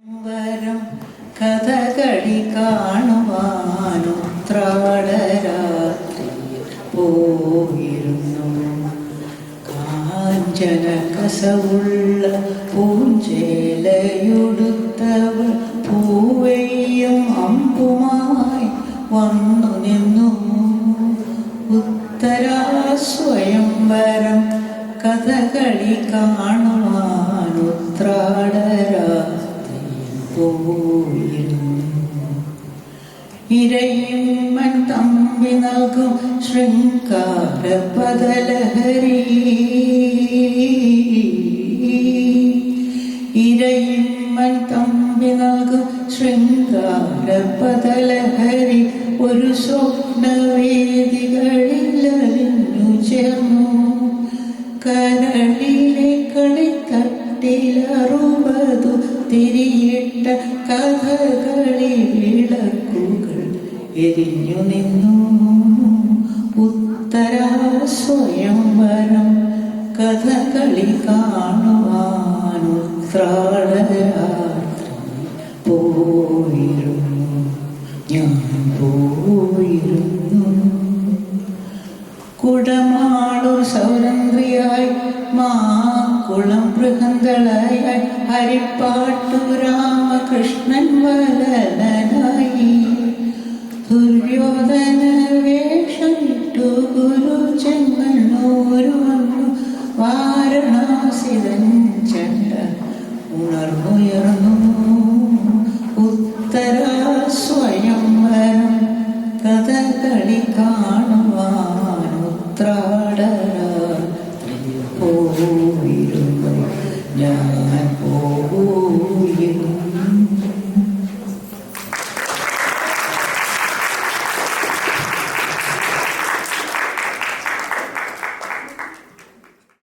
വരം കഥകളി കാണുവാനുത്രാടരാത്രി പോയിരുന്നു. കാഞ്ചന കസവുള്ള പൂഞ്ചേലയുടുത്തവൾ പൂവയും അമ്പുമായി വന്നു നിന്നു. ഉത്തരാസ്വയംവരം കഥകളി കാണുവാനുത്രാടരാത്രി പോയിരുന്നു. ഇരയിമ്മൻ തമ്പി നൽകും ശൃംഗാര പദലഹരി, ഇരയിമ്മൻ തമ്പി നൽകും ശൃംഗാര പദലഹരി ഒരു സ്വപ്നവേദികളിൽ അലിഞ്ഞു ചേർന്നു. കരളിലെ കളിത്തട്ടിലറുപതു തിരിയിട്ട കഥകളി വിളക്കുകൾ എരിഞ്ഞു നിന്നു. ഉത്തരാസ്വയംവരം കഥകളി കാണുവാനുത്രാടരാത്രി പോയിരുന്നു. ഞാൻ പോയിരുന്നു. കുടമാളൂർ സൗരന്ദ്രിയായി മാക്കുളം ബൃഹന്തളായി ഹരിപ്പാട്ടു രാമകൃഷ്ണൻ വലനായി ദുര്യോധന വേഷമിട്ടു ഗുരു ചെങ്ങന്നൂരു വന്നു. വാരണാസിതൻ ചണ്ട ഉണർന്നുയർന്നു. ഉത്തരാസ്വയംവരം കഥകളി കാണുവാനുത്രാടരാത്രി പോയിരുന്നു. ഞാൻ